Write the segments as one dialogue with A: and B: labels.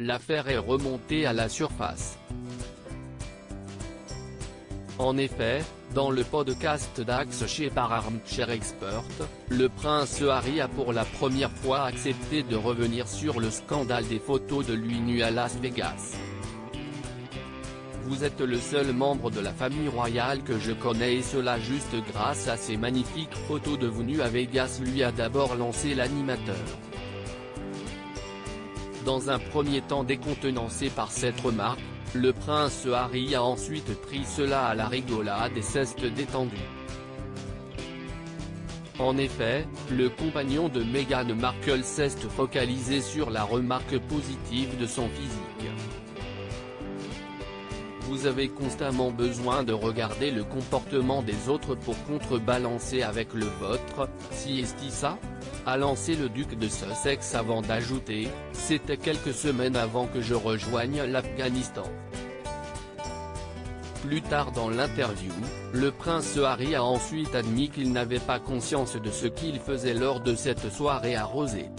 A: l'affaire est remontée à la surface. En effet, dans le podcast d'Axe chez par Armchair Expert, le prince Harry a pour la première fois accepté de revenir sur le scandale des photos de lui nu à Las Vegas. Vous êtes le seul membre de la famille royale que je connais et cela juste grâce à ces magnifiques photos de vous nu à Vegas, lui a d'abord lancé l'animateur. Dans un premier temps décontenancé par cette remarque, le prince Harry a ensuite pris cela à la rigolade et s'est détendu. En effet, le compagnon de Meghan Markle s'est focalisé sur la remarque positive de son physique. Vous avez constamment besoin de regarder le comportement des autres pour contrebalancer avec le vôtre, si est-ce ça ? A lancé le duc de Sussex avant d'ajouter « C'était quelques semaines avant que je rejoigne l'Afghanistan ». Plus tard dans l'interview, le prince Harry a ensuite admis qu'il n'avait pas conscience de ce qu'il faisait lors de cette soirée arrosée.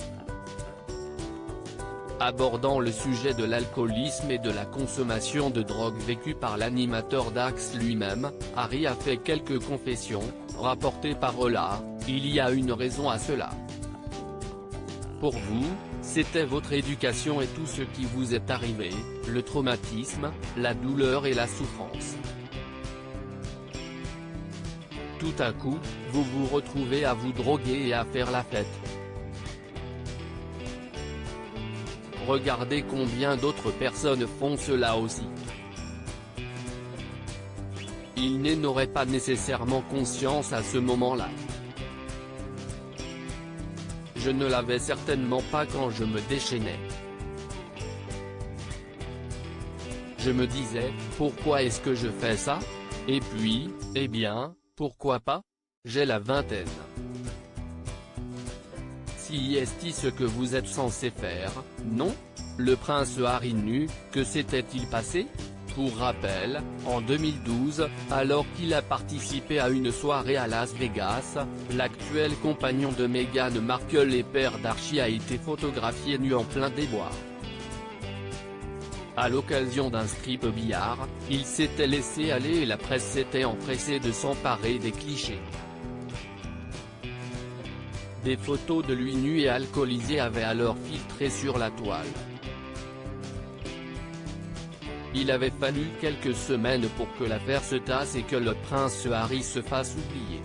A: Abordant le sujet de l'alcoolisme et de la consommation de drogue vécue par l'animateur d'Axe lui-même, Harry a fait quelques confessions, rapportées par Ola, il y a une raison à cela. Pour vous, c'était votre éducation et tout ce qui vous est arrivé, le traumatisme, la douleur et la souffrance. Tout à coup, vous vous retrouvez à vous droguer et à faire la fête. Regardez combien d'autres personnes font cela aussi. Ils n'auraient pas nécessairement conscience à ce moment-là. Je ne l'avais certainement pas quand je me déchaînais. Je me disais, pourquoi est-ce que je fais ça ? Et puis, eh bien, pourquoi pas ? J'ai la vingtaine. Si est ce que vous êtes censé faire, non ? Le prince Harry nu, que s'était-il passé ? Pour rappel, en 2012, alors qu'il a participé à une soirée à Las Vegas, l'actuel compagnon de Meghan Markle et père d'Archie a été photographié nu en plein déboire. À l'occasion d'un strip billard, il s'était laissé aller et la presse s'était empressée de s'emparer des clichés. Des photos de lui nu et alcoolisé avaient alors filtré sur la toile. Il avait fallu quelques semaines pour que l'affaire se tasse et que le prince Harry se fasse oublier.